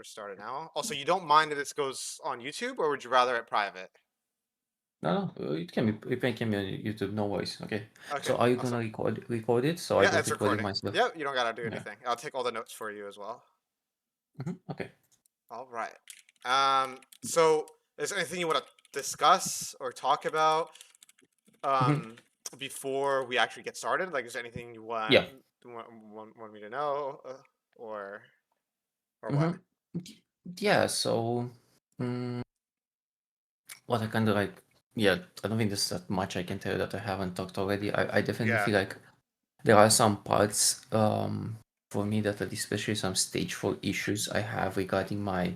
we're started now. Also, you don't mind if this goes on YouTube, or would you rather it private? No, no, it can be on YouTube, no worries. Okay. Okay, So are you gonna awesome. record it? So I Yeah, don't it's record it recording. myself. Yep, you don't gotta do Yeah. anything. I'll take all the notes for you as well. Okay. All right. So is there anything you want to discuss or talk about hmm um before we actually get started? Like, is there anything you Yeah. want me to know, or what? hmm Yeah. So, mm, what I kind of like, yeah, I don't think there's that much I can tell you that I haven't talked already. I definitely Yeah. feel like there are some parts for me that are especially some stage 4 issues I have regarding my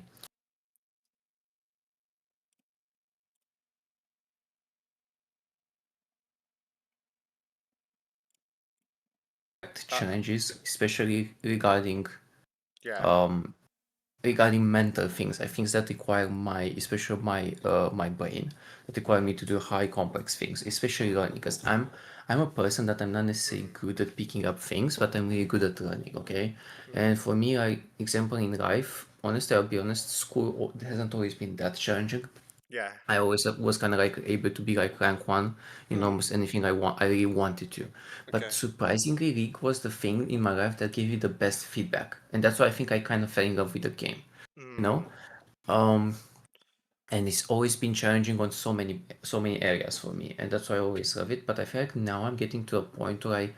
Uh, challenges, especially regarding yeah. um regarding mental things, I things that require especially my brain, that require me to do high complex things, especially learning. Because I'm a person that I'm not necessarily Mm, good at picking up things, but I'm really good at learning. Okay, mm, and for me, like example in life, honestly, I'll be honest, school hasn't always been that challenging. yeah. I always was kind of like able to be like rank one in Mm, almost anything I really wanted to. But okay. surprisingly, League was the thing in my life that gave me the best feedback, and that's why I think I kind of fell in love with the game. You know, Mm, um, and it's always been challenging on so many areas for me, and that's why I always love it. But I feel like now I'm getting to a point where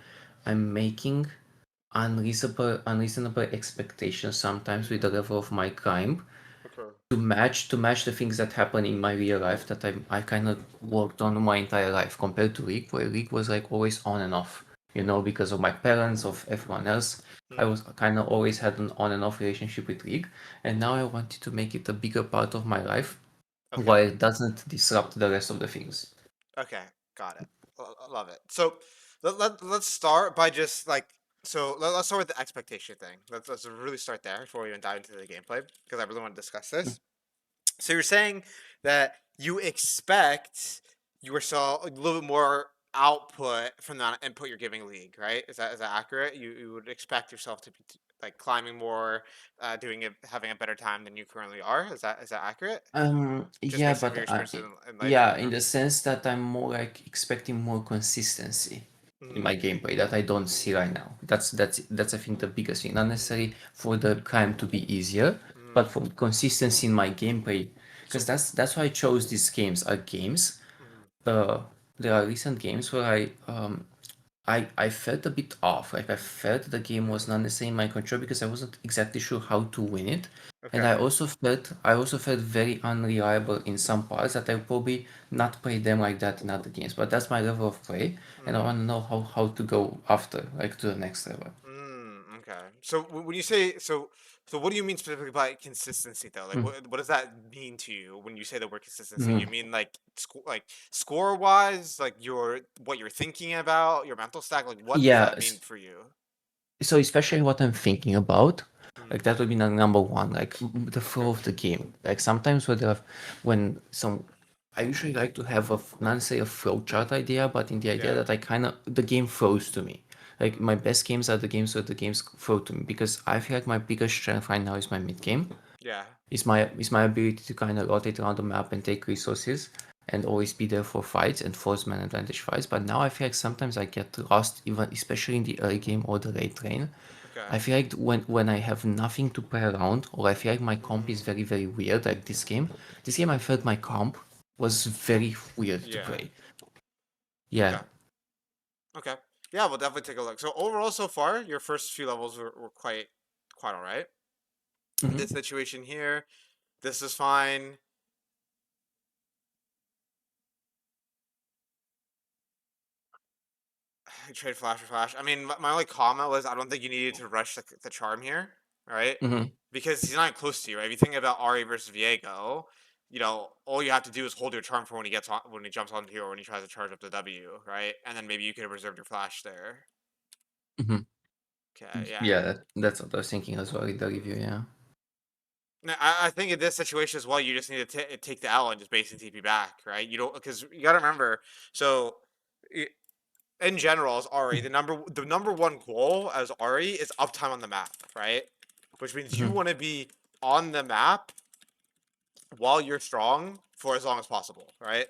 I'm making unreasonable expectations sometimes with mm, the level of my climb okay. to match the things that happen in my real life that I kind of worked on my entire life compared to League, where League was like always on and off, because of my parents, of everyone else. I Mm, was kind of always had an on and off relationship with League, and now I wanted to make it a bigger part of my life okay. while it doesn't disrupt the rest of the things. Okay, got it. Love it. So let's start by just like let's start with the expectation thing. Let's really start there before we even dive into the gameplay because I really want to discuss this. So you're saying that you expect yourself a little bit more output from the input you're giving League, right? Is that accurate? You would expect yourself to be like climbing more, doing it, having a better time than you currently are. Is that accurate? Just Yeah, based off but your experiences in life yeah, right in now. the sense that I'm more like expecting more consistency in Mm, my gameplay that I don't see right now. That's I think the biggest thing. Not necessarily for the climb to be easier, but mm. for consistency in my gameplay. Because So. that's why I chose these games. Are games. Mm, Uh, there are recent games where I felt a bit off. Like I felt the game was not necessarily in my control because I wasn't exactly sure how to win it. And I okay. also felt very unreliable in some parts that I'll probably not play them like that in other games. But that's my level of play, and I Mm, want to know how to go after, like to the next level. okay. So when you say so, what do you mean specifically by consistency though? Like, Mm. what does that mean to you when you say the word consistency? Mhm. You mean like score wise, like your what you're thinking about, your mental stack. Like, what does Yeah, that mean for you? so especially what I'm thinking about, Mm, like that would be the number one, like the flow okay. of the game. Like sometimes when some, I usually like to have not necessarily a flow chart idea, but in the idea Yeah. that I kind of the game flows to me. Like Mm, my best games are the games where the games flow to me because I feel like my biggest strength right now is my mid game. yeah. Is my ability to kind of rotate around the map and take resources and always be there for fights and force man advantage fights. But now I feel like sometimes I get lost, even especially in the early game or the late lane. Okay. I feel like when I have nothing to play around, or I feel like my comp is Mm, very very weird, like this game. This game I felt my comp was very weird to yeah. play. Yeah. Okay. Okay. Yeah, we'll definitely take a look. So overall, so far, your first few levels were quite all right. hmm This situation here, this is fine. Trade flash for flash. I mean, my only comment was I don't think you needed to rush the charm here, right? hmm Because he's not close to you, right? If you think about Ahri versus Viego, all you have to do is hold your charm for when he jumps onto you or when he tries to charge up the W, right? And then maybe you could have reserved your flash there. hmm Okay, yeah. Yeah, that's what I was thinking as well in the review. Yeah. Now, I think in this situation as well, you just need to take the L and just basically TP back, right? You don't because you got to remember. So in general, as Ari, the number one goal as Ari is uptime on the map, right? Which means you hmm want to be on the map while you're strong for as long as possible, right?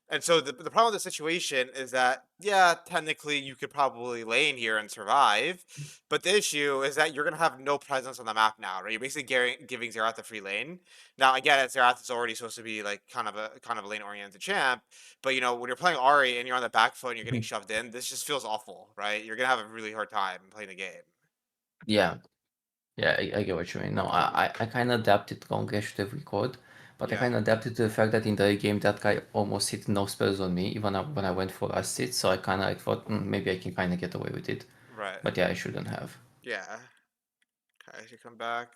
And so the problem with the situation is that, yeah, technically you could probably lane here and survive, but the issue is that you're going to have no presence on the map now, right? You're basically giving Xerath a free lane. Now, again, Xerath is already supposed to be like kind of a lane oriented champ, but when you're playing Ahri and you're on the back foot and you're getting Mhm. shoved in, this just feels awful, right? You're going to have a really hard time playing the game. Yeah, yeah, I get what you mean. No, I kind of adapted wrong. I should have record, but I Yeah, kind of adapted to the fact that in the game that guy almost hit no spells on me, even when I went for last hit. So I kind of like thought maybe I can kind of get away with it. right. But yeah, I shouldn't have. Yeah. Okay, I should come back.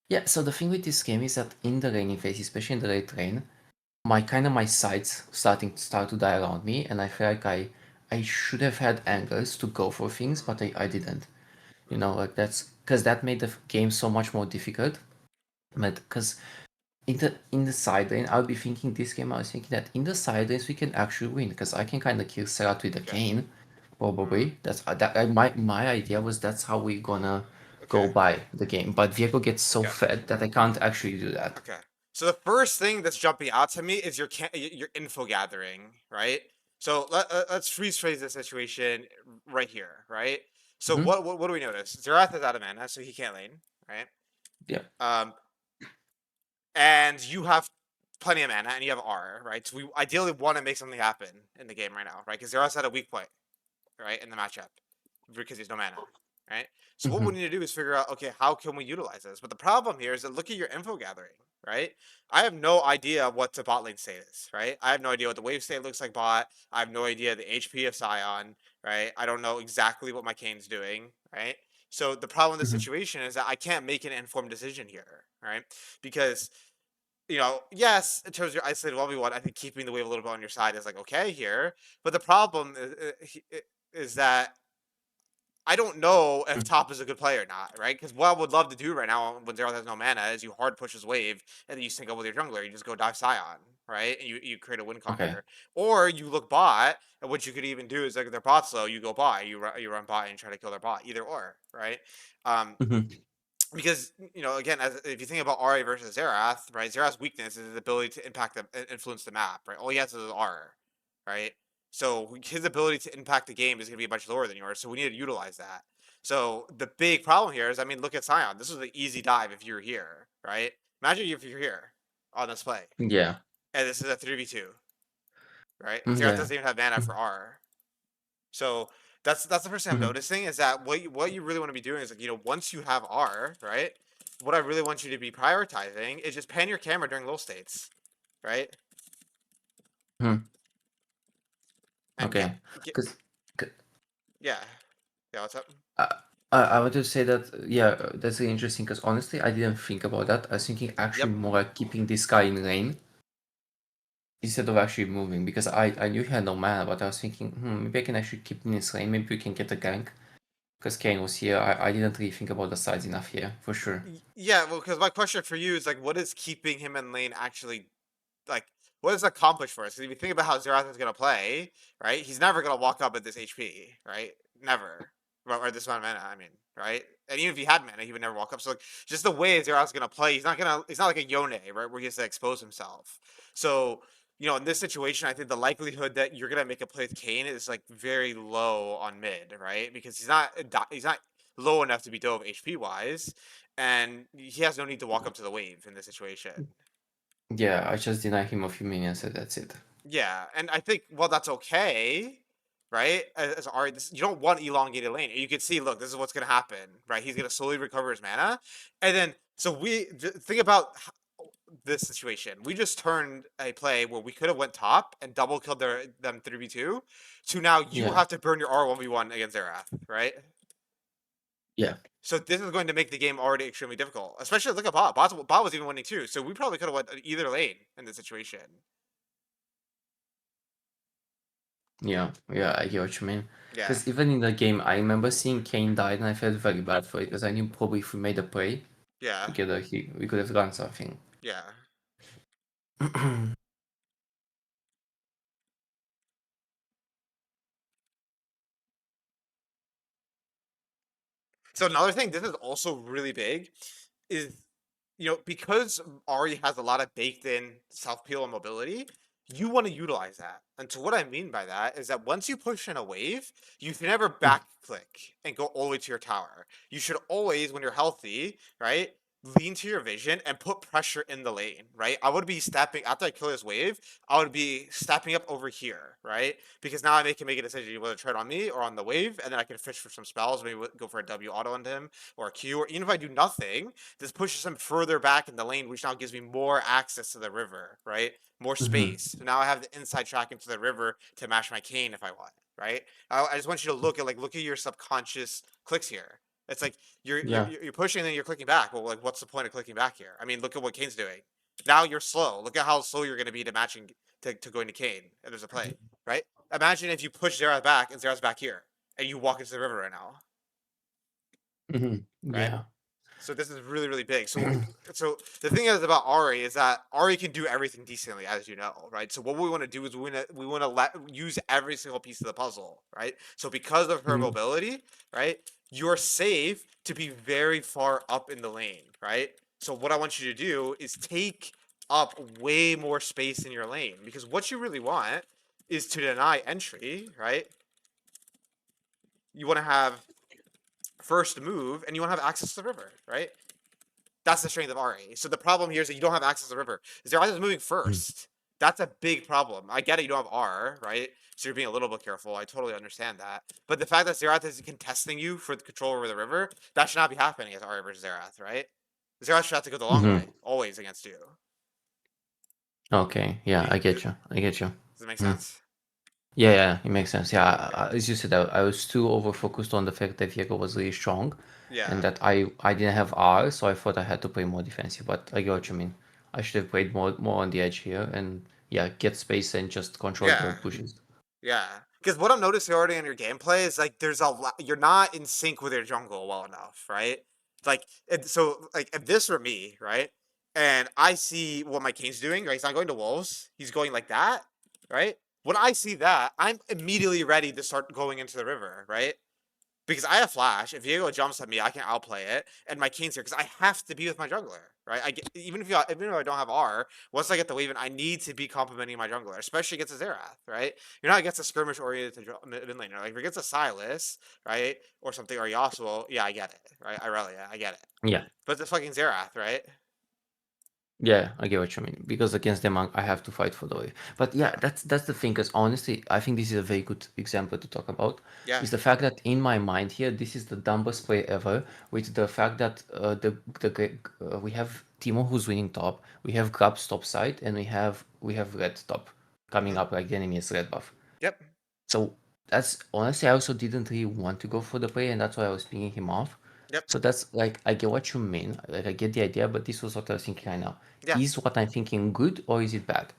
Yeah, so the thing with this game is that in the laning phase, especially in the late lane, my sights start to die around me, and I feel like I should have had angles to go for things, but I didn't. Like that's because that made the game so much more difficult. But because in the side lane, I would be thinking this game. I was thinking that in the side lanes we can actually win because I can kind of kill Serrat with a Okay. cane, Mm, probably. My idea was that's how we're gonna go okay. by the game. But Viego gets so Okay. fed that I can't actually do that. Okay. So the first thing that's jumping out to me is your info gathering, right? So let's freeze phrase the situation right here, right? So Hmm. what do we notice? Xerath is out of mana, so he can't lane, right? Yeah. Um, and you have plenty of mana, and you have R, right? So we ideally want to make something happen in the game right now, right? Because Xerath's at a weak point, right, in the matchup because he's no mana, right? So what we Hmm. need to do is figure out, okay, how can we utilize this? But the problem here is that look at your info gathering, right? I have no idea what the bot lane state is, right? I have no idea what the wave state looks like bot. I have no idea the HP of Scion, right? I don't know exactly what my Kane's doing, right? So the problem with the Hmm. situation is that I can't make an informed decision here, right? Because yes, in terms of your isolated 1v1, I think keeping the wave a little bit on your side is like okay here. But the problem is that I don't know if top is a good play or not, right? Because what I would love to do right now when Zero has no mana is you hard push his wave and then you sync up with your jungler. You just go dive Scion, right? And you create a win con Okay. here. Or you look bot, and what you could even do is like if their bot's low, you go bot. You run bot and try to kill their bot. Either or, right? Um, Hmm. because again, if you think about Ra versus Xerath, right? Xerath's weakness is his ability to influence the map, right? All he has is R, right? So his ability to impact the game is going to be much lower than yours. So we need to utilize that. So the big problem here is, I mean, look at Scion. This was an easy dive if you're here, right? Imagine if you're here on this play, Yeah. and this is a 3v2, right? And Xerath Yeah. doesn't even have mana for R. So that's the first thing I'm Hmm. noticing is that what you really want to be doing is like once you have R, right? What I really want you to be prioritizing is just pan your camera during lull states, right? Hmm. And Okay. get Because yeah, yeah. What's up? I want to say that, yeah, that's really interesting because honestly, I didn't think about that. I was thinking Yep. actually more like keeping this guy in lane instead of actually moving because I knew he had no mana, but I was thinking, maybe I can actually keep him in his lane. Maybe we can get a gank because Kane was here. I didn't really think about the sides enough here, for sure. Yeah. Well, because my question for you is like, what is keeping him in lane actually like? What does it accomplish for us? Because if you think about how Xerath is gonna play, right? He's never gonna walk up at this HP, right? Never. Or this amount of mana, I mean, right? And even if he had mana, he would never walk up. So like, just the way Xerath's gonna play, he's not like a Yone, right? Where he has to expose himself. So, in this situation, I think the likelihood that you're gonna make a play with Kane is like very low on mid, right? Because he's not low enough to be dove HP wise, and he has no need to walk up to the wave in this situation. Yeah, I just deny him a few minions and that's it. Yeah, and I think that's okay, right? As Ari, you don't want elongated lane. You can see, look, this is what's gonna happen, right? He's gonna slowly recover his mana, and then so think about this situation. We just turned a play where we could have went top and double killed them 3v2, to now you Yeah, have to burn your R1v1 against Xerath, right? yeah, So this is going to make the game already extremely difficult. Especially look at Bob. Bob was even winning too, so we probably could have went either lane in this situation. yeah, I get what you mean. Yeah, Because even in the game, I remember seeing Kane died and I felt very bad for it because I knew probably if we made a play yeah, together, we could have done something. yeah. So another thing, this is also really big, is because Ahri has a lot of baked in self peel and mobility, you want to utilize that. And so what I mean by that is that once you push in a wave, you can never Mhm. back click and go all the way to your tower. You should always, when you're healthy, right? Lean to your vision and put pressure in the lane, right? I would be stepping after I kill this wave. I would be stepping up over here, right? Because now I can make a decision whether to trade on me or on the wave, and then I can fish for some spells, maybe go for a W auto on him or a Q, or even if I do nothing, this pushes him further back in the lane, which now gives me more access to the river, right? More Mhm. space. So now I have the inside track into the river to mash my cane if I want, right? I just want you to look at your subconscious clicks here. It's like Yeah. you're pushing and then you're clicking back. Well, like what's the point of clicking back here? I mean, look at what Kane's doing. Now you're slow. Look at how slow you're going to be to matching to going to Kane. And there's a play, right? Imagine if you push Zerath back and Zerath's back here, and you walk into the river right now, Mhm. right? Yeah. So this is really, really big. So the thing is about Ahri is that Ahri can do everything decently, as you know, right? So what we want to do is we want to use every single piece of the puzzle, right? So because of her Mhm. mobility, right, you're safe to be very far up in the lane, right? So what I want you to do is take up way more space in your lane because what you really want is to deny entry, right? You want to have first move and you want to have access to the river, right? That's the strength of RA. So the problem here is that you don't have access to the river. Zerath is moving Mhm. first. That's a big problem. I get it, you don't have R, right? So you're being a little bit careful. I totally understand that. But the fact that Zerath is contesting you for the control over the river, that should not be happening as RA versus Zerath, right? Zerath should have to go the long way, Mhm. always against you. Okay. Yeah, I Does get you. I get you. it make Mhm. sense? Yeah, yeah, it makes sense. Yeah, Okay. as you said, I was too over focused on the fact that Viego was really strong, and Yeah. that I didn't have R, so I thought I had to play more defensive. But I get what you mean. I should have played more on the edge here, and yeah, get space and just control the Yeah. pushes. Yeah, because what I'm noticing already in your gameplay is like there's a lot. You're not in sync with your jungle well enough, right? Like, so like if this were me, right, and I see what my Kane's doing, right? He's not going to wolves. He's going like that, right? When I see that, I'm immediately ready to start going into the river, right? Because I have flash. If Diego jumps at me, I can outplay it, and my Kane's here because I have to be with my jungler, right? Even if I don't have R, once I get the wave in, I need to be complimenting my jungler, especially against a Xerath, right? You're not against a skirmish oriented mid laner. Like if you're against a Silas, right, or something, or Yasuo, yeah, I get it, right? Irelia, I get it. Yeah. But the fucking Xerath, right? Yeah, I get what you mean. Because against them, I have to fight for the wave. But yeah, Yeah, that's the thing. Because honestly, I think this is a very good example to talk about. yeah, Is the fact that in my mind here, this is the dumbest play ever. With the fact that we have Timo who's winning top, we have Grabs top side, and we have red top coming hmm up like the enemy is red buff. yep, So that's honestly, I also didn't really want to go for the play, and that's why I was picking him off. yep, So that's like I get what you mean. Like I get the idea, but this was what I was thinking right now. yeah. Is what I'm thinking good or is it bad?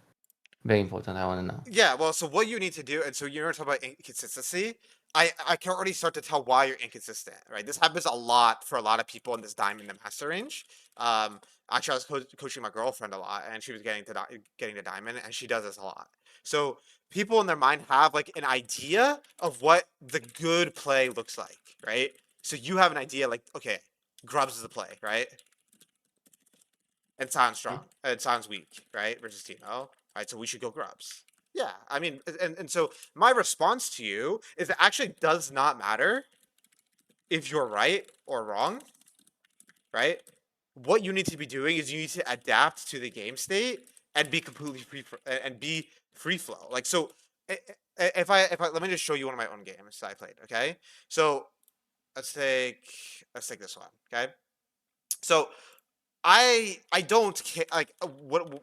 Very important. I want to know. Yeah, well, so what you need to do, and so you're talking about inconsistency. I can already start to tell why you're inconsistent, right? This happens a lot for a lot of people in this diamond and master range. Um, actually, I was coaching my girlfriend a lot, and she was getting to diamond, and she does this a lot. So people in their mind have like an idea of what the good play looks like, right? So you have an idea, like, okay, Grubs is the play, right? And sounds strong. It sounds weak, right? Versus Timo, right? So we should go Grubs. Yeah, I mean, and so my response to you is it actually does not matter if you're right or wrong, right? What you need to be doing is you need to adapt to the game state and be completely free flow. Like so, if I let me just show you one of my own games that I played. Okay, so let's take let's take this one. Okay, so I don't care. Like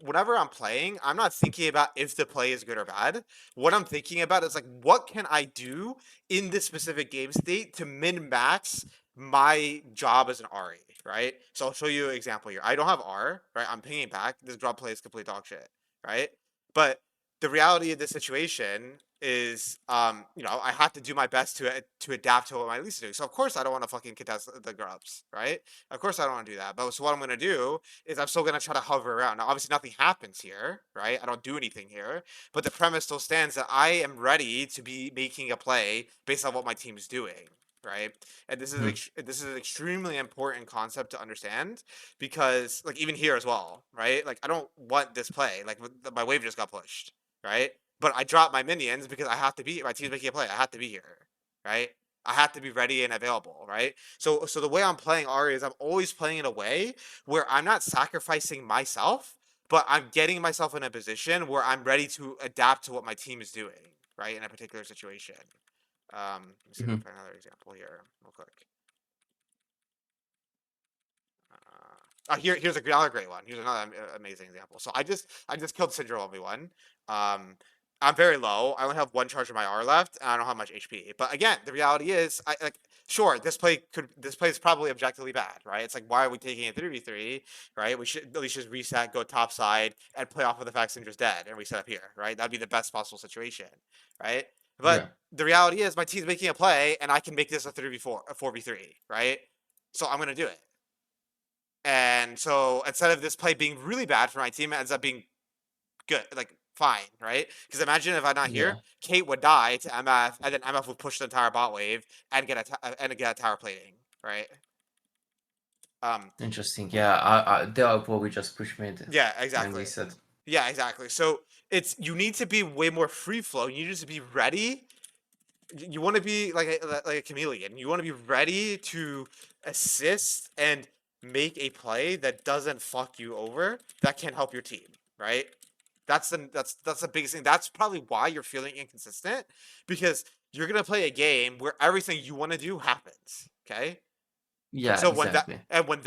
whenever I'm playing, I'm not thinking about if the play is good or bad. What I'm thinking about is like, what can I do in this specific game state to min max my job as an RE, right? So I'll show you an example here. I don't have R, right? I'm pinging back. This drop play is complete dog shit, right? But the reality of the situation is, I have to do my best to adapt to what my least do. So of course I don't want to fucking contest the grubs, right? Of course I don't want to do that. But so what I'm gonna do is I'm still gonna try to hover around. Now obviously nothing happens here, right? I don't do anything here. But the premise still stands that I am ready to be making a play based on what my team is doing. right? And Mhm. this is an extremely important concept to understand because like even here as well, right? Like I don't want this play. Like my wave just got pushed, right? But I dropped my minions because I have to be my team's making a play. I have to be here, right? I have to be ready and available, right? So the way I'm playing Ahri is I'm always playing in a way where I'm not sacrificing myself, but I'm getting myself in a position where I'm ready to adapt to what my team is doing, right? In a particular situation. Let me see if I Mhm. can find another example here, real quick. Here's another great one. Here's another amazing example. So I just killed Syndra 1v1. Um, I'm very low. I only have one charge of my R left, and I don't have much HP. But again, the reality is, I like sure this play is probably objectively bad, right? It's like why are we taking a 3v3, right? We should at least just reset, go top side, and play off of the fact Syndra's dead, and reset up here, right? That'd be the best possible situation, right? But Yeah. the reality is, my team's making a play, and I can make this a 3v4, a 4v3, right? So I'm gonna do it. And so instead of this play being really bad for my team, it ends up being good, like fine, right? Because imagine if I'm not here, Yeah. Kate would die to MF, and then MF would push the entire bot wave and get a tower plating, right? Um, Interesting. Yeah. They are probably just push mid yeah, and exactly. reset. Yeah, exactly. So it's you need to be way more free flow. You need to be ready. You want to be like a chameleon. You want to be ready to assist and make a play that doesn't fuck you over. That can help your team, right? That's the biggest thing. That's probably why you're feeling inconsistent because you're gonna play a game where everything you want to do happens. Okay, and Yeah. so Exactly. when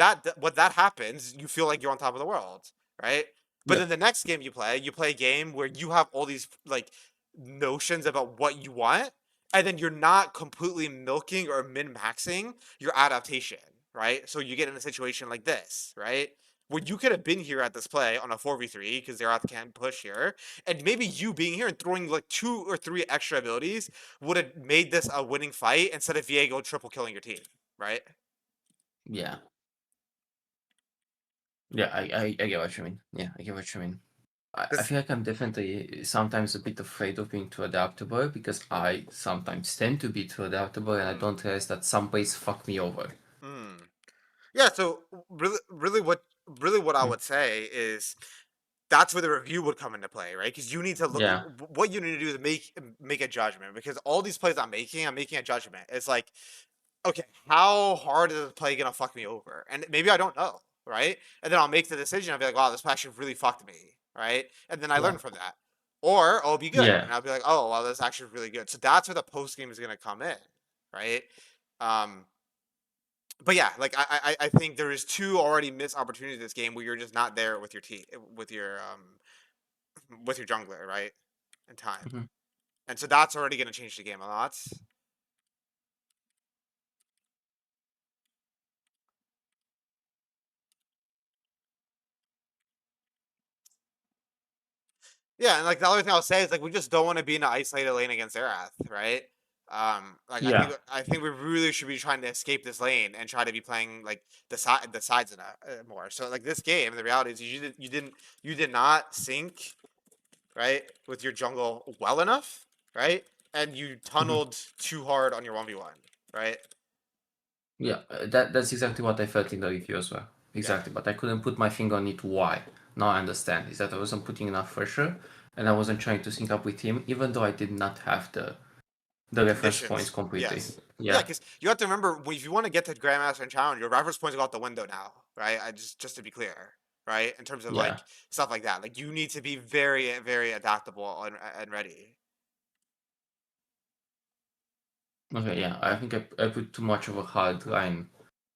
that happens, you feel like you're on top of the world, right? But Yeah. then the next game you play a game where you have all these like notions about what you want, and then you're not completely milking or min maxing your adaptation, right? So you get in a situation like this, right? Where you could have been here at this play on a 4v3 because they're at the can push here, and maybe you being here and throwing like 2 or 3 extra abilities would have made this a winning fight instead of Viego triple killing your team, right? Yeah. Yeah. I get what you mean. Yeah. I get what you mean. I This feel like I'm definitely sometimes a bit afraid of being too adaptable because I sometimes tend to be too adaptable and I mm, don't realize that some ways fuck me over. mm. Yeah, so really what I Mm. would say is that's where the review would come into play, right? Because you need to look Yeah. what you need to do is make a judgment because all these plays I'm making a judgment. It's like, okay, how hard is this play gonna fuck me over? And maybe I don't know, right? And then I'll make the decision. I'll be like, wow, this play actually really fucked me, right? And then I Yeah. learn from that. Or it'll be good, Yeah. and I'll be like, oh, well, that's actually really good. So that's where the post game is gonna come in, right? Um, but yeah, like I think there is 2 already missed opportunities in this game where you're just not there with your team with your jungler, right? In time. Mhm. And so that's already gonna change the game a lot. Yeah, and like the other thing I'll say is like we just don't want to be in an isolated lane against Arath, right? Like Yeah. I think we really should be trying to escape this lane and try to be playing like the sides in more. So like this game, the reality is you did not sync right with your jungle well enough, right? And you Mhm. tunneled too hard on your 1v1, right? Yeah. That's exactly what I felt in the review as well. Yeah. Exactly. But I couldn't put my finger on it why. Now I understand. Is that I wasn't putting enough pressure and I wasn't trying to sync up with him, even though I did not have the reference points Conditions. completely. Yes. Yeah, Yeah. because you have to remember if you want to get to Grandmaster and Challenge, your reference points go out the window now, right? I just to be clear, right? In terms of Yeah. like stuff like that, like you need to be very adaptable and ready. Okay, yeah. I think I put too much of a hard line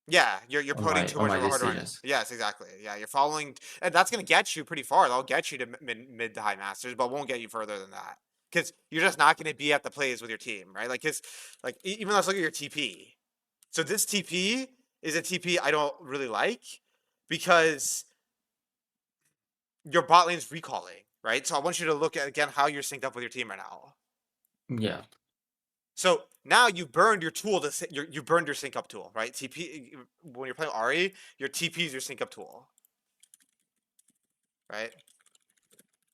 Yeah, you're on putting too my much of a hard run. decisions. Yes, exactly. Yeah, you're following, and that's gonna get you pretty far. That'll get you to mid to high masters, but won't get you further than that because you're just not gonna be at the plays with your team, right? Like, cause like even let's look at your TP. So this TP is a TP I don't really like because your bot lane's recalling, right? So I want you to look at again how you're synced up with your team right now. Yeah. So now you burned your tool you burned your sync up tool, right? TP when you're playing Ahri, your TP is your sync up tool, right?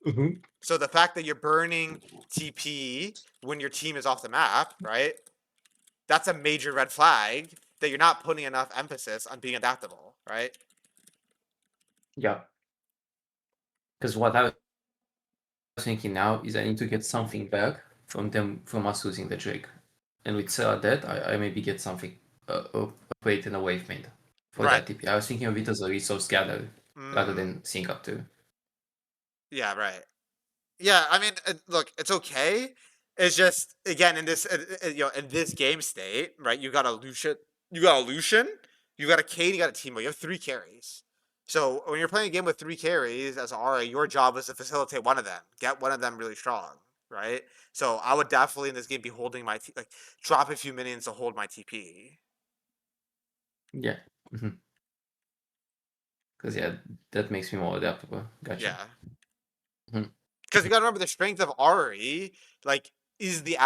Mhm. So the fact that you're burning TP when your team is off the map, right? that's a major red flag that you're not putting enough emphasis on being adaptable, right? Yeah. Because what I was thinking now is I need to get something back from them from us using the Drake. And with that, I maybe get something a plate and a wave made for Right. that TP. I was thinking of it as a resource gather rather Mm, than sync up to. yeah, right. Yeah, I mean, look, it's okay. It's just again in this, in this game state, right? You got a Lucian, you got a Kane, you got a Timo. You have three carries. So when you're playing a game with three carries as Ahri, your job is to facilitate one of them, get one of them really strong, right? So I would definitely in this game be holding my like drop a few minions to hold my TP. Yeah. Because yeah, that makes me more adaptable. Gotcha. Yeah. Mhm. Because you got to remember the strength of Ari, like is the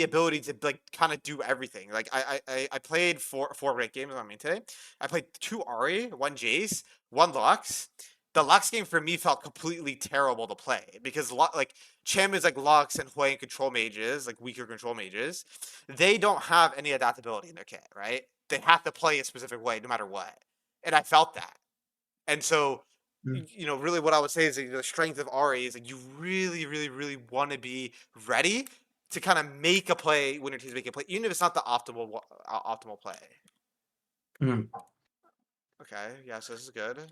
ability to like kind of do everything. Like I played four ranked games on me today. I played two Ari, one Jace, one Lux. The Lux game for me felt completely terrible to play because like champions like Lux and Hui and control mages, like weaker control mages, they don't have any adaptability in their kit, right? They have to play a specific way no matter what, and I felt that. And so, Mm. really what I would say is that the strength of Ari is like you really, really, really want to be ready to kind of make a play when your team's making a play, even if it's not the optimal play. Mm. Okay, yeah, so this is good.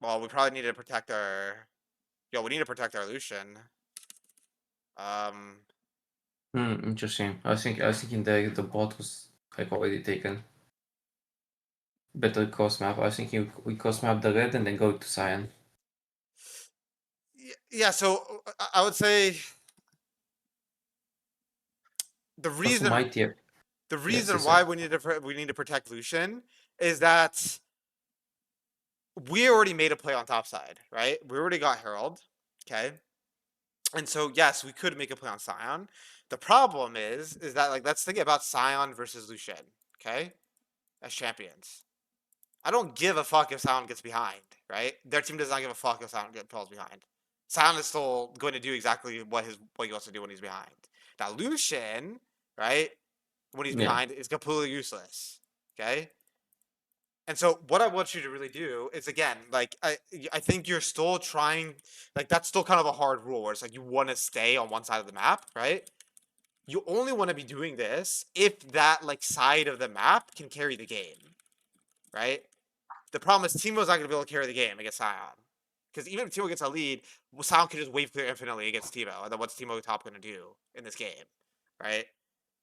Well, we probably need to protect our. Yo, we need to protect our Lucian. Um, Interesting. I was thinking the bot was like already taken. Better cost map. I was thinking we cost map the red and then go to Cyan. yeah. So I would say the Also reason my tier. the Yeah, reason sorry. why we need to protect Lucian is that we already made a play on top side, right? We already got Herald. Okay. And so yes, we could make a play on Scion. The problem is that like let's think about Scion versus Lucian, okay? As champions. I don't give a fuck if Scion gets behind, right? Their team does not give a fuck if Scion falls behind. Scion is still going to do exactly what he wants to do when he's behind. Now Lucian, right, when he's Yeah. behind is completely useless. Okay? And so what I want you to really do is again, like I think you're still trying like that's still kind of a hard rule where it's like you want to stay on one side of the map, right? You only want to be doing this if that like side of the map can carry the game, right? The problem is Teemo's not gonna be able to carry the game against Sion. Because even if Teemo gets a lead, Sion can just wave clear infinitely against Teemo. And then what's Teemo top gonna do in this game? Right?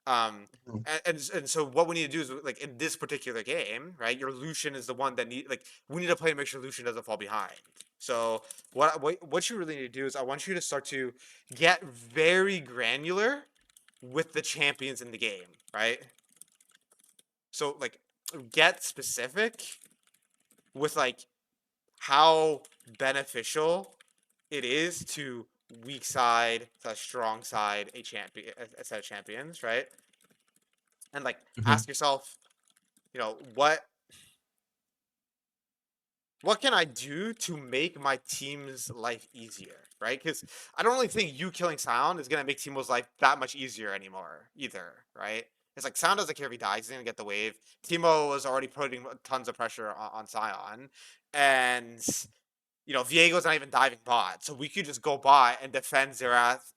Um, Mm. and so what we need to do is like in this particular game, right? Your Lucian is the one that we need to play to make sure Lucian doesn't fall behind. So what you really need to do is I want you to start to get very granular with the champions in the game, right? So like get specific with like how beneficial it is to weak side to strong side a champion a set of champions, right? And like Mhm. ask yourself, what can I do to make my team's life easier, right? Because I don't really think you killing Sound is gonna make Teemo's life that much easier anymore, either, right? It's like Sound doesn't care if he dies; he's gonna get the wave. Teemo was already putting tons of pressure on Sion, and Viego's not even diving bot, so we could just go bot and defend Xerath,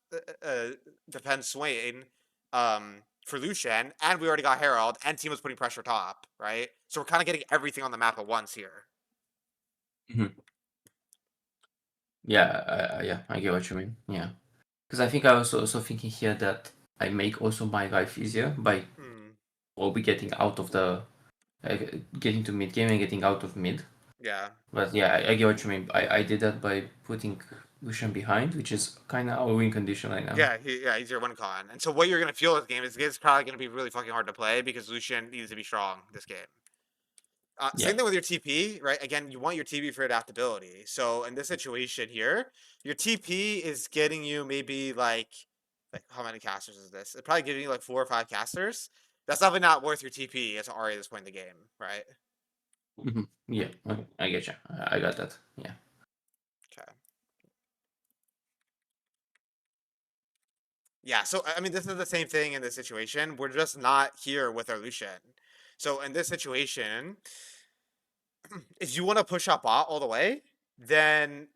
defend Swain, for Lucian, and we already got Herald, and Teemo's putting pressure top, right? So we're kind of getting everything on the map at once here. Mhm. Yeah, yeah, I get what you mean. Yeah, because I think I was also thinking here that I make also my life easier by Hmm. probably getting out of the getting to mid game and getting out of mid. Yeah. But yeah, I get what you mean. I did that by putting Lucian behind, which is kind of our win condition right now. Yeah, he's your one con. And so what you're gonna feel this game is it's probably gonna be really fucking hard to play because Lucian needs to be strong this game. Yeah. Same thing with your TP, right? Again, you want your TP for adaptability. So in this situation here, your TP is getting you maybe like how many casters is this? It's probably giving you like 4 or 5 casters. That's definitely not worth your TP as Ari at this point in the game, right? Yeah, I get you. I got that. Yeah. Okay. Yeah, so I mean, this is the same thing in this situation. We're just not here with our Lucian. So in this situation, if you want to push up bot all the way, then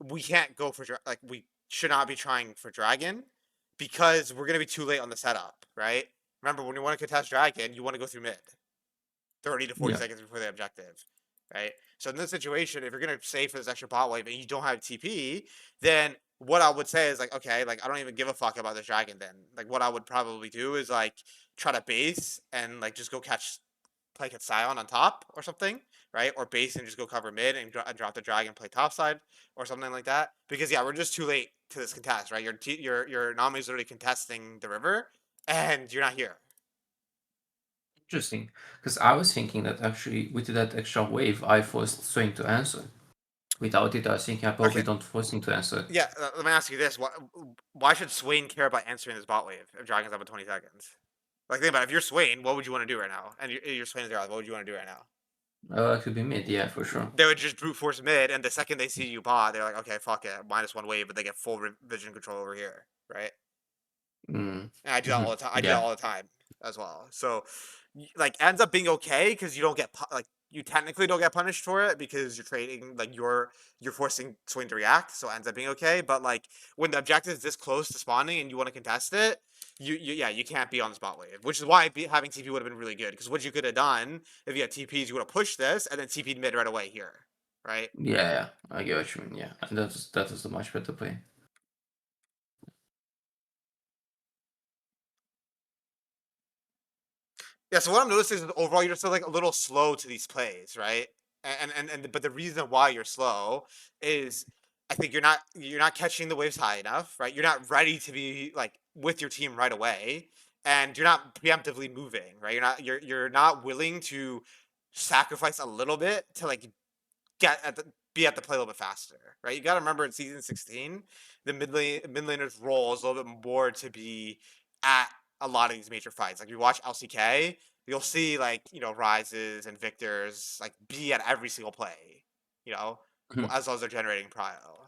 we can't go for like we should not be trying for dragon because we're gonna be too late on the setup, right? Remember, when you want to contest dragon, you want to go through mid, 30 to 40 Yeah. seconds before the objective, right? So in this situation, if you're gonna save for this extra bot wave and you don't have TP, then what I would say is like, okay, like I don't even give a fuck about this dragon. Then, like, what I would probably do is like try to base and like just go catch play Scion on top or something, right? Or base and just go cover mid and drop the dragon, play top side or something like that. Because yeah, we're just too late to this contest, right? Your Nami is literally contesting the river, and you're not here. Interesting. Because I was thinking that actually with that extra wave, I forced Swain to answer. Without it, I was thinking I Okay, probably don't force him to answer. yeah. Let me ask you this: why should Swain care about answering this bot wave if Dragon's up in 20 seconds? Like, think about it. If you're Swain, what would you want to do right now? And you're Swain's there, what would you want to do right now? I could be mid, yeah, for sure. They would just brute force mid, and the second they see you bot, they're like, okay, fuck it, -1 wave, but they get full vision control over here, right? Mm. And I do that all Hmm. the time. I do that Yeah. all the time as well. So, like, ends up being okay because you don't get like you technically don't get punished for it because you're trading like you're forcing Swing to react, so it ends up being okay. But like when the objective is this close to spawning and you want to contest it, you yeah you can't be on the spot wave, which is why having TP would have been really good because what you could have done if you had TPs, you would have pushed this and then TP'd mid right away here, right? Yeah, yeah. I get what you mean, yeah. And that is a much better play. Yeah, so what I'm noticing is overall you're still like a little slow to these plays, right? And but the reason why you're slow is I think you're not catching the waves high enough, right? You're not ready to be like with your team right away, and you're not preemptively moving, right? You're not willing to sacrifice a little bit to like be at the play a little bit faster, right? You got to remember in season 16, the mid laner's role is a little bit more to be at a lot of these major fights. Like you watch LCK, you'll see like rises and victors like be at every single play, you know, Mhm. as long as they're generating prio.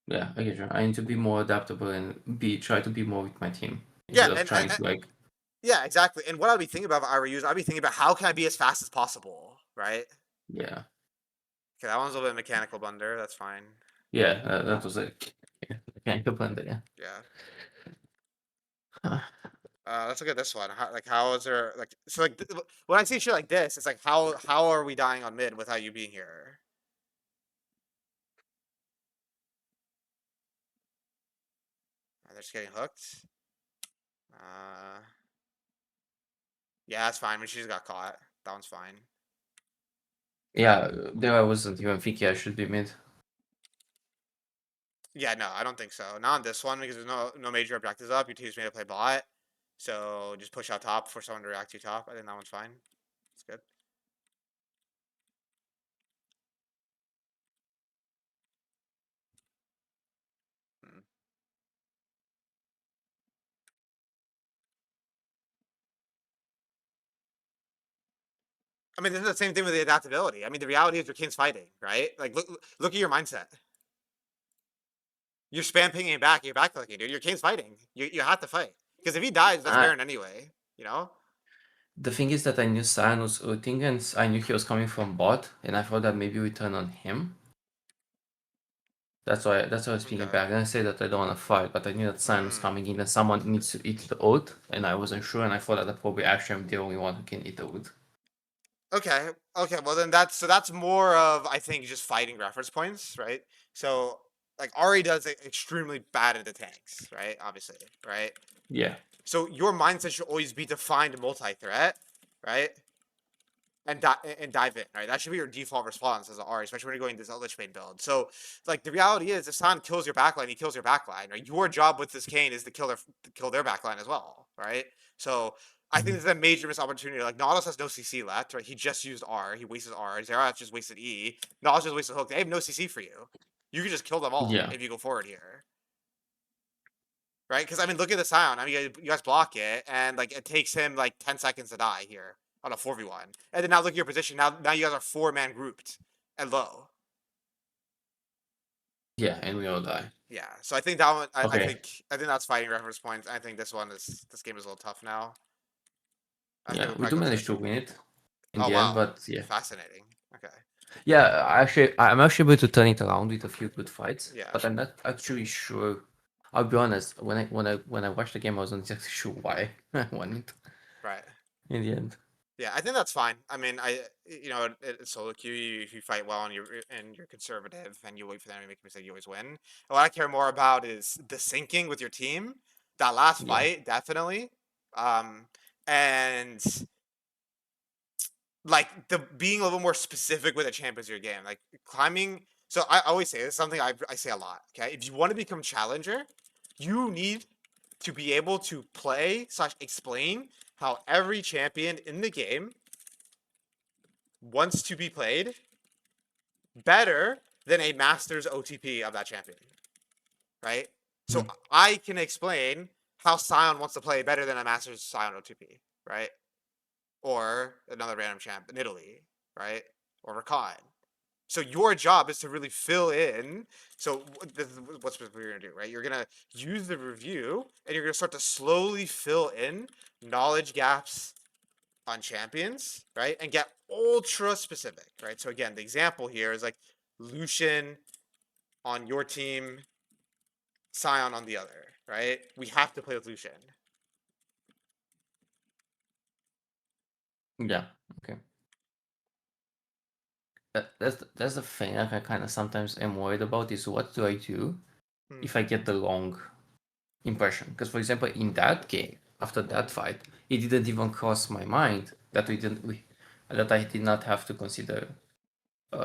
Yeah, I get you. I need to be more adaptable and try to be more with my team Yeah, instead of trying to like, yeah, exactly. And what I'd be thinking about if I were you is I'd be thinking about how can I be as fast as possible, right? yeah. Okay, that one's a little bit mechanical blunder. That's fine. Yeah, that was a mechanical blender, yeah. Yeah. Huh. Let's look at this one. How is there like so like when I see shit like this, it's like how are we dying on mid without you being here? They're just getting hooked. Uh, yeah, that's fine. I mean, she just got caught. That one's fine. Yeah, there I wasn't even thinking I should be mid. Yeah, no, I don't think so. Not on this one because there's no major objectives up. Your team's made to play bot, so just push out top for someone to react to top. I think that one's fine. It's good. Mm. I mean, this is the same thing with the adaptability. I mean, the reality is your team's fighting, right? Like, look at your mindset. You're spam pinging back. You're backclicking, dude. Your king's fighting. You have to fight because if he dies, that's I, Baron anyway. You know. the thing is that I knew Sion was ulting and I knew he was coming from bot, and I thought that maybe we turn on him. That's why I was thinking Okay. back. And I say that I don't want to fight, but I knew that Sion was Mm. coming in and someone needs to eat the ult, and I wasn't sure, and I thought that I probably actually am the only one who can eat the ult. Okay. Okay. Well, then that's more of I think just fighting reference points, right? So like Ahri does it extremely bad at the tanks, right? Obviously, right? Yeah. So your mindset should always be to find multi-threat, right? And dive in, right? That should be your default response as an R, especially when you're going this Lich Bane build. So, like the reality is, if San kills your backline, he kills your backline. Right? Your job with this Kane is to kill their backline as well, right? So, I think Mhm. this is a major missed opportunity. Like Nautilus has no CC left, right? He just used R. He wasted R. Xerath just wasted E. Nautilus just wasted hook. They have no CC for you. You can just kill them all Yeah. if you go forward here, right? Because I mean, look at the sound. I mean, you guys block it, and like it takes him like 10 seconds to die here. on a 4v1. And then now look at your position. Now you guys are 4-man grouped and low. Yeah, and we all die. Yeah. So I think that one. Okay. I think that's fighting reference points. I think this game is a little tough now. I think Yeah, we'll we probably do go to manage the. to win it in Oh the end, wow, but yeah. fascinating. Okay. Yeah, I'm actually able to turn it around with a few good fights, Yeah. but I'm not actually sure. I'll be honest. When I watched the game, I wasn't exactly sure why I won it Right. in the end. Yeah, I think that's fine. I mean, it's solo queue. If you fight well and you're conservative and you wait for them to make a mistake, you always win. And what I care more about is the syncing with your team. That last Yeah. fight, definitely. And like the being a little more specific with the champions of your game, like climbing. So I always say this is something I say a lot. Okay, if you want to become challenger, you need to be able to play slash explain how every champion in the game wants to be played better than a master's OTP of that champion, right? So Mhm. I can explain how Sion wants to play better than a master's Sion OTP, right? Or another random champ in Italy, right? Or Rakan. So your job is to really fill in. So this is what we're gonna do, right? You're gonna use the review, and you're gonna start to slowly fill in knowledge gaps on champions, right? And get ultra specific, right? So again, the example here is like Lucian on your team, Sion on the other, right? We have to play with Lucian. Yeah. Okay. That's the thing. Like I kind of sometimes am worried about is what do I do Hmm. if I get the wrong impression? Because for example, in that game, after that fight, it didn't even cross my mind that that I did not have to consider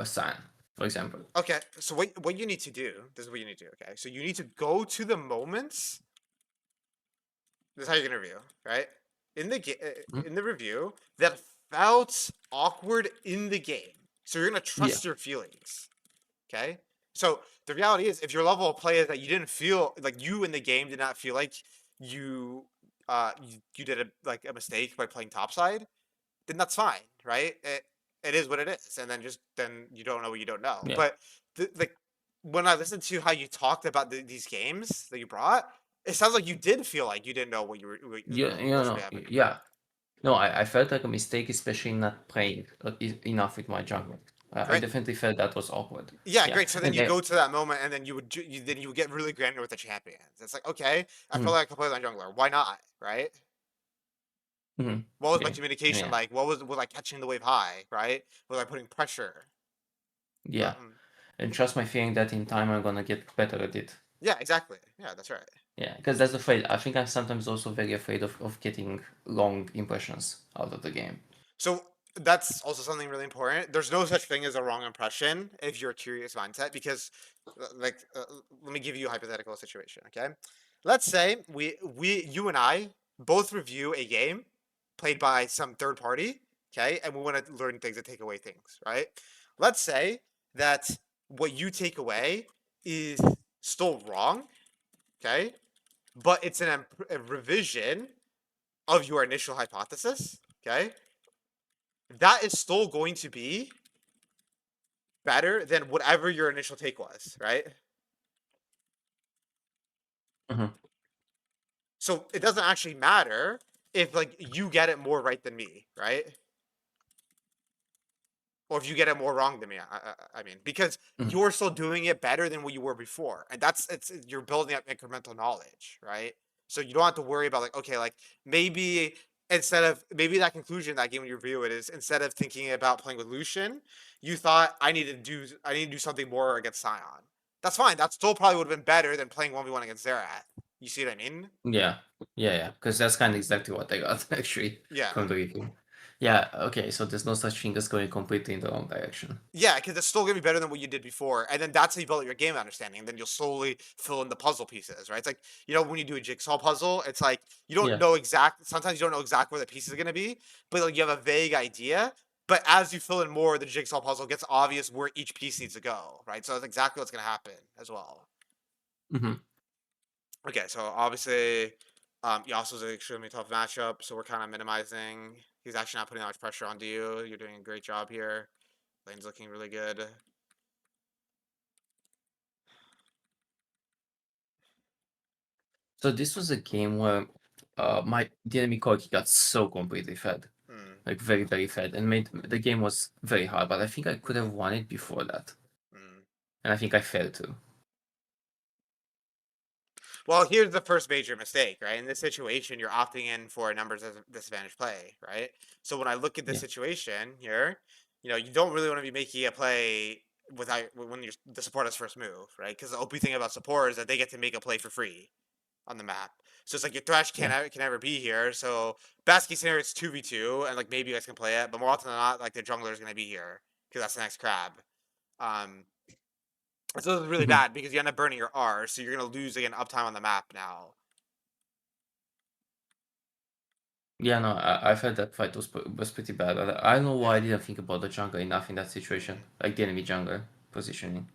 San, for example. Okay, so what you need to do, this is what you need to do, okay? So you need to go to the moments. This is how you're gonna review, right? Mhm. In the review that felt awkward in the game. So you're gonna Yeah. trust your feelings. Okay. So the reality is, if your level of play is that you didn't feel like you in the game did not feel like you did a mistake by playing topside, then that's fine, right? It is what it is, and then you don't know what you don't know. Yeah. But like when I listened to how you talked about these games that you brought, it sounds like you did feel like you didn't know Yeah. what should be happening. Yeah. No, I felt like a mistake, especially not playing enough with my jungler. I Great. definitely felt that was awkward. Yeah, Yeah, great. So then and you go to that moment, and then you would get really granular with the champions. It's like, okay, I feel mhm, like I can play with my jungler. Why not? Right? mhm, What was my yeah, communication yeah, like? Was I catching the wave high? Right? Was I putting pressure? yeah. Um, And trust my feeling that in time I'm gonna get better at it. yeah, exactly. Yeah, that's right. Yeah, because that's afraid. I think I'm sometimes also very afraid of getting wrong impressions out of the game. So that's also something really important. There's no such thing as a wrong impression if you're a curious mindset, because, let me give you a hypothetical situation. Okay, let's say you and I both review a game played by some third party. Okay, and we want to learn things and take away things. Right? Let's say that what you take away is still wrong. Okay, but it's a revision of your initial hypothesis. Okay, that is still going to be better than whatever your initial take was, right? Mhm. So it doesn't actually matter if like you get it more right than me, right? Or if you get it more wrong than me. I mean, because Mhm. you're still doing it better than what you were before, and you're building up incremental knowledge, right? So you don't have to worry about like, okay, like maybe that conclusion in that game when you review it is, instead of thinking about playing with Lucian, you thought I need to do something more against Sion. That's fine. That still probably would have been better than playing 1v1 against Xerath. You see what I mean? Yeah, yeah. Because that's kind of exactly what I got actually Yeah. from the review. Yeah. Okay. So there's no such thing as going completely in the wrong direction. Yeah, because it's still gonna be better than what you did before, and then that's how you build your game understanding. And then you'll slowly fill in the puzzle pieces, right? It's like when you do a jigsaw puzzle, it's like you don't Yeah. know exact. Sometimes you don't know exactly where the pieces are gonna be, but like you have a vague idea. But as you fill in more, the jigsaw puzzle gets obvious where each piece needs to go, right? So that's exactly what's gonna happen as well. Hmm. Okay, so obviously, Yasuo's an extremely tough matchup, so we're kind of minimizing. He's actually not putting that much pressure onto you. You're doing a great job here. Lane's looking really good. So this was a game where the enemy Corki got so completely fed, Hmm. like very very fed, and made the game was very hard. But I think I could have won it before that, Hmm. and I think I failed to. Well, here's the first major mistake, right? In this situation, you're opting in for a numbers disadvantage play, right? So when I look at this Yeah, situation here, you don't really want to be making a play without when the supporter's first move, right? Because the OP thing about support is that they get to make a play for free on the map. So it's like your Thrash yeah, can never be here. So best case scenario, it's 2v2, and like maybe you guys can play it, but more often than not, like the jungler is gonna be here because that's the next crab. Um, so it's really mhm. bad because you end up burning your R, so you're gonna lose again uptime on the map now. Yeah. No, I've heard that fight was pretty bad. I don't know why I Yeah. didn't think about the jungler enough in that situation, Mm. like the enemy jungler positioning.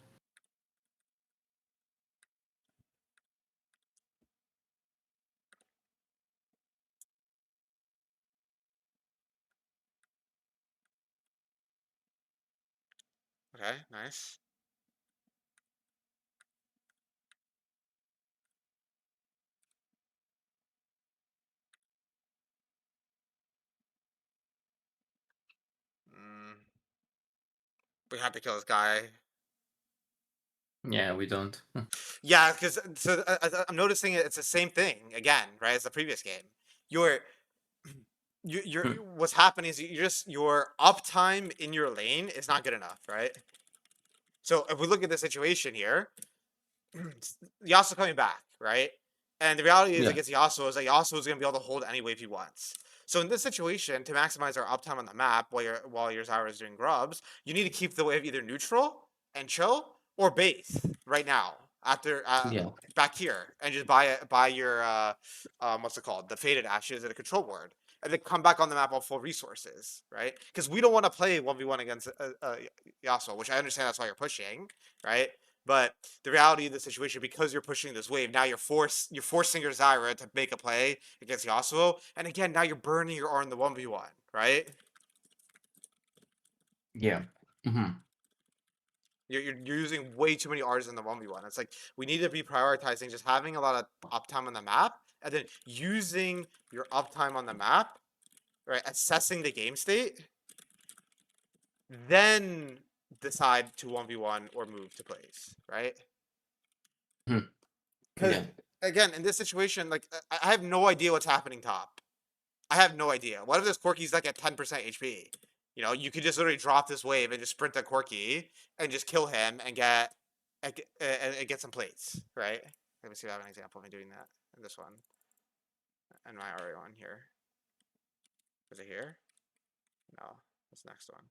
Okay. Nice. Mm. We have to kill this guy. Yeah, we don't. Yeah, because so I'm noticing it's the same thing again, right? As the previous game. You're you're what's happening is your uptime in your lane is not good enough, right? So if we look at the situation here, Yasuo coming back, right? And the reality is Yeah, against Yasuo is that Yasuo is going to be able to hold any wave he wants. So in this situation, to maximize our uptime on the map while your Zyra is doing grubs, you need to keep the wave either neutral and chill or base right now after yeah, back here and just buy your what's it called, the faded ashes and a control ward, and then come back on the map on full resources, right? Because we don't want to play 1v1 against Yasuo, which I understand that's why you're pushing, right? But the reality of the situation, because you're pushing this wave, now you're forcing your Zyra to make a play against Yasuo, and again, now you're burning your R in the 1v1, right? yeah. Hmm. You're using way too many R's in the 1v1. It's like we need to be prioritizing just having a lot of uptime on the map, and then using your uptime on the map, right? Assessing the game state, then decide to 1v1 or move to plays, right? Because Yeah, again, in this situation, like I have no idea what's happening top. I have no idea. What if this Corki's like at 10% HP? You could just literally drop this wave and just sprint the Corki and just kill him and get some plates, right? Let me see if I have an example of me doing that in this one. And my Ahri one here. Is it here? No, that's the next one.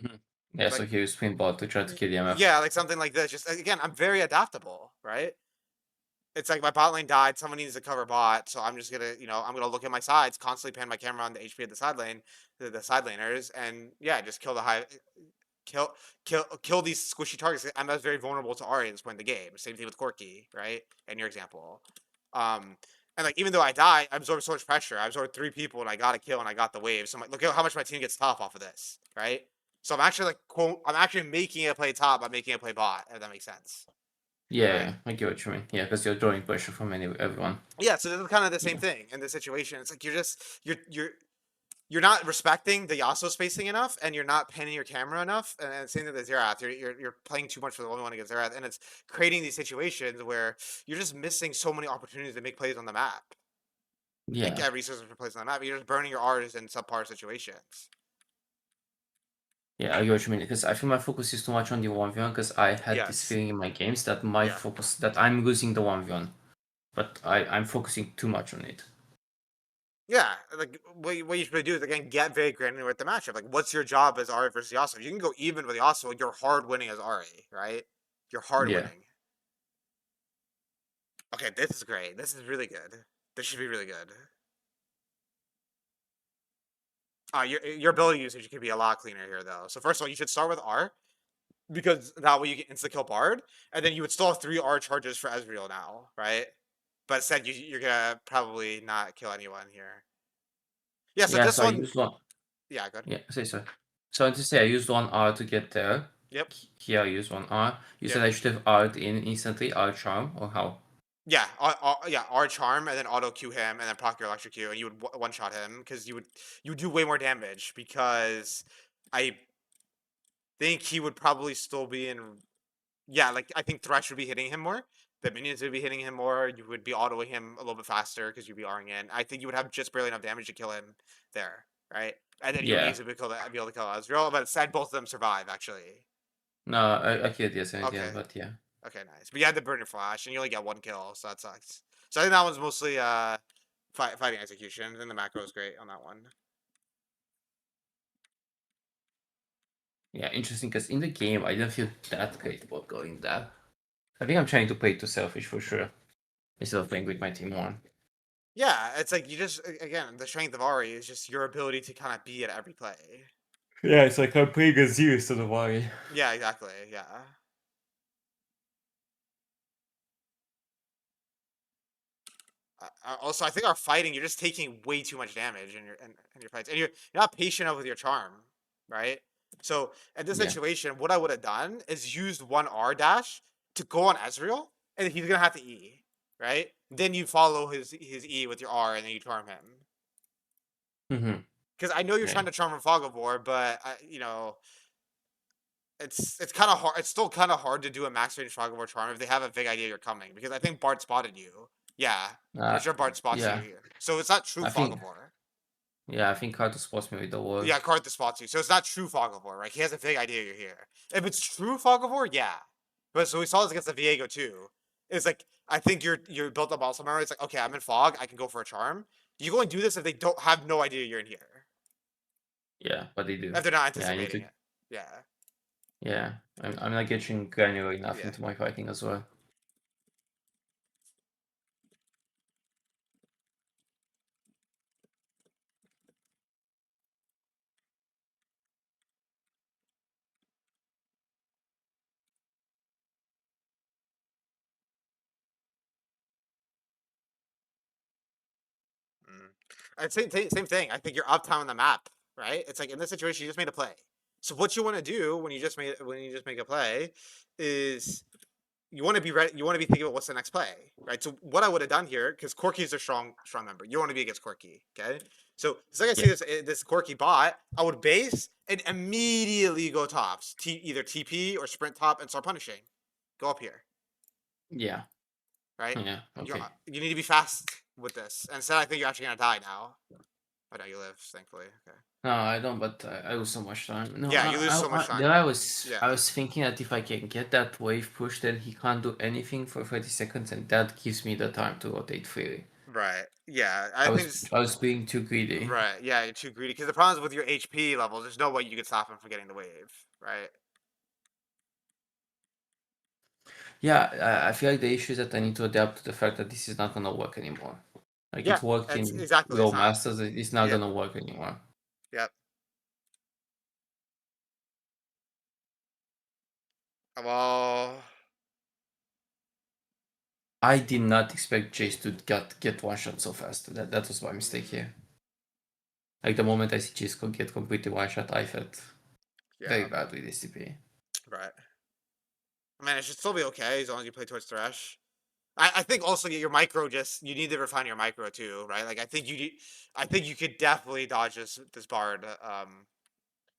mhm. Yeah. So Like, here you sprint bot to try to kill the MF. yeah, like something like this. Just again, I'm very adaptable, right? It's like my bot lane died. Someone needs to cover bot, so I'm just gonna, I'm gonna look at my sides, constantly pan my camera on the HP of the side lane, the side laners, and yeah, just kill, kill these squishy targets. I'm very vulnerable to Ahri at this point in the game. Same thing with Corki, right? In your example, um, and like even though I die, I absorb so much pressure. I absorbed 3 people and I got a kill and I got the wave. So I'm like, look at how much my team gets top off of this, right? So I'm actually I'm actually making it play top. I'm making it play bot. If that makes sense, right? Yeah, I get what you mean. Yeah, because you're drawing pressure from everyone. Yeah, so this is kind of the same Yeah, thing in this situation. It's like you're not respecting the Yasuo spacing enough, and you're not panning your camera enough. And same thing with Xerath. You're playing too much for the only one against Xerath, and it's creating these situations where you're just missing so many opportunities to make plays on the map and yeah, get resources for plays on the map. You're just burning your R's in subpar situations. yeah. I get what you mean because I feel my focus is too much on the 1v1 because I had this Yes. feeling in my games that my Yeah. focus that I'm losing the 1v1, but I'm focusing too much on it. Yeah, like what you should do is again get very granular with the matchup. Like, what's your job as Ari versus Yasuo? You can go even with Yasuo. You're hard winning as Ari, right? You're hard Yeah, winning. Okay, this is great. This is really good. This should be really good. Your ability usage could be a lot cleaner here though. So first of all, you should start with R because that way you can insta kill Bard, and then you would still have 3 R charges for Ezreal now, right? But instead you're gonna probably not kill anyone here. Yeah. So Yeah, this so I one, used one. yeah, good. Yeah, say so. So to say I used one R to get there. Yep. Here I used one R. You Yep. said I should have R'd in instantly, R charm, or how? Yeah, yeah, R charm and then auto Q him and then proc your electric Q and you would one shot him because you would do way more damage because I think he would probably still be in. Yeah, like I think Thresh would be hitting him more. The minions would be hitting him more. You would be autoing him a little bit faster because you'd be Ring in. I think you would have just barely enough damage to kill him there, right? And then you would Yeah. easily be able to kill Ezreal. But instead, both of them survive actually. No, I killed yes in the Okay, end, but yeah. okay, nice. But you had to burn your flash, and you only get 1 kill, so that sucks. So I think that one's mostly fighting execution. And the macro is great on that one. Yeah, interesting, because in the game I didn't feel that great about going there. I think I'm trying to play too selfish for sure, instead of playing with my team more. Yeah, it's like you just again the strength of Ahri is just your ability to kind of be at every play. Yeah, it's like I'm playing as you instead of Ahri. Yeah, exactly. Yeah. Also, I think our fighting, you're just taking way too much damage in your fights, and you're not patient enough with your charm, right? So in this Yeah. situation, what I would have done is used one R dash to go on Ezreal, and he's gonna have to E, right? Then you follow his E with your R, and then you charm him. Mm-hmm. Because I know you're Yeah. trying to charm from Fog of War, but it's kind of hard. It's still kind of hard to do a max range Fog of War charm if they have a big idea you're coming. Because I think Bart spotted you. Yeah, for Uh, sure Bart spots you yeah. here. So it's not true I Fog think of War. yeah, I think Kato spots me with the wall. Yeah, Karth spots you. So it's not true Fog of War, right? He has a big idea you're here. If it's true Fog of War, yeah. But so we saw this against the Viego too. It's like I think you're built up also memory. It's like, okay, I'm in fog, I can go for a charm. You go and do this if they don't have no idea you're in here. Yeah, but they do. If they're not Yeah, I need anticipating to. it. Yeah. Yeah, I'm not getting granular enough Yeah. into my fighting as well. Mm. And same thing. I think you're uptown on the map, right? It's like in this situation, you just made a play. So what you want to do when you just make a play is you want to be ready. You want to be thinking about what's the next play, right? So what I would have done here, because Corky is a strong member. You want to be against Corky, okay? So it's like I see Yeah. this Corky bot, I would base and immediately go tops, either TP or sprint top and start punishing. Go up here, Yeah. right? Yeah. You Okay. you need to be fast with this. And instead, I think you're actually gonna die now. Oh no, you live, thankfully. Okay. No, I don't. But I lose so much time. No, Yeah, you lose so much time. there I was. Yeah. I was thinking that if I can get that wave push, then he can't do anything for 30 seconds, and that gives me the time to rotate freely. Right. Yeah. I think I was being too greedy. right. Yeah, you're too greedy. Because the problem is with your HP levels, there's no way you could stop him from getting the wave. Right. Yeah, I feel like the issue is that I need to adapt to the fact that this is not gonna work anymore. Like Yeah. it worked It's in exactly. It's Go not. Masters, it's not Yep. gonna work anymore. Yep. Well. I did not expect Jace to get one shot so fast. That was my mistake here. Like the moment I see Jace get completely one shot, I felt very Yeah. bad with STP. Right. I mean, it should still be okay as long as you play towards Thresh. I think also your micro just you need to refine your micro too, right? Like I think you could definitely dodge this bard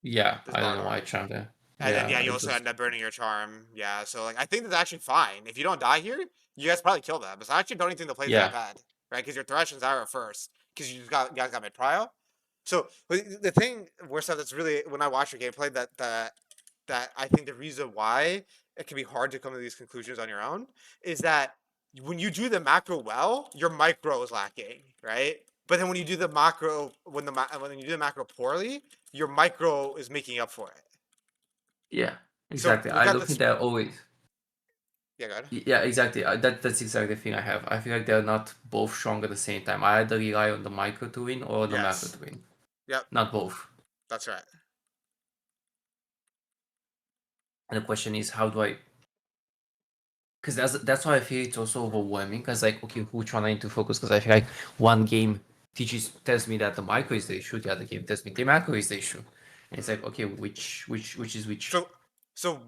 Yeah, this I don't bard know why I R. charmed there. And then Yeah, yeah, I you also just end up burning your charm. Yeah, so like I think that's actually fine. If you don't die here, you guys probably kill them. But I actually don't even think the play's that yeah, bad, right? Because your Thresh and Zyra first, because you guys got mid prio. So the thing where stuff that's really when I watch your gameplay that I think the reason why it can be hard to come to these conclusions on your own is that when you do the macro well, your micro is lacking, right? But then when you do the macro when you do the macro poorly, your micro is making up for it. yeah, So exactly. look I at don't think this. they're always. Yeah, good. Yeah, exactly. That's exactly the thing I have. I feel like they're not both strong at the same time. I either rely on the micro to win or on the macro Yes. to win. Yep, not both. that's right. And the question is, how do I? Because that's why I feel it's also overwhelming. Because like, okay, which one I need to focus? Because I feel like one game tells me that the micro is the issue, the other game tells me the macro is the issue, and it's like, okay, which is which? So, so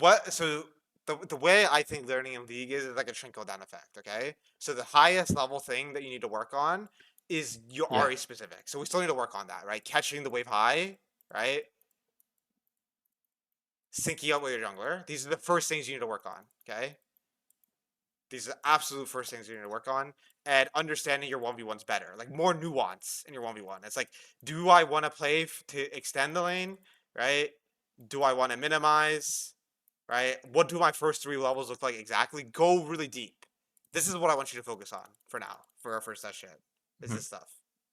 the way I think learning in League is like a trickle down effect. Okay, so the highest level thing that you need to work on is your Yeah, Ahri specific. So we still need to work on that, right? Catching the wave high, right? Syncing up with your jungler. These are the first things you need to work on. Okay, these are the absolute first things you need to work on, and understanding your 1v1s better, like more nuance in your 1v1. It's like, do I want to play to extend the lane, right? Do I want to minimize? Right? What do my first three levels look like exactly? Go really deep. This is what I want you to focus on for now, for our first session, is hmm this stuff.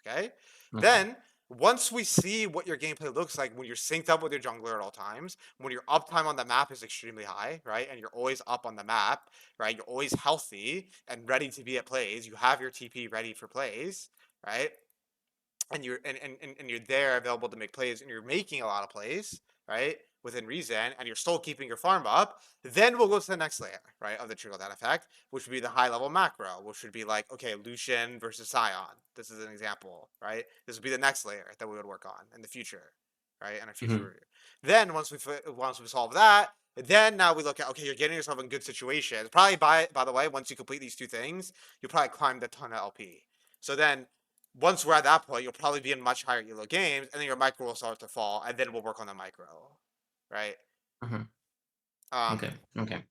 Okay? okay, Then, once we see what your gameplay looks like when you're synced up with your jungler at all times, when your uptime on the map is extremely high, right? And you're always up on the map, right? You're always healthy and ready to be at plays. You have your TP ready for plays, right? And you're there available to make plays and you're making a lot of plays, right? Within reason, and you're still keeping your farm up, then we'll go to the next layer, right, of the trickle down effect, which would be the high level macro, which would be like, okay, Lucian versus Sion. This is an example, right? This would be the next layer that we would work on in the future, right? In our future hmm review. Then once we solve that, then now we look at, okay, you're getting yourself in good situations. Probably by the way, once you complete these two things, you'll probably climb the ton of LP. So then once we're at that point, you'll probably be in much higher elo games, and then your micro will start to fall, and then we'll work on the micro, right? hmm Um, okay, okay,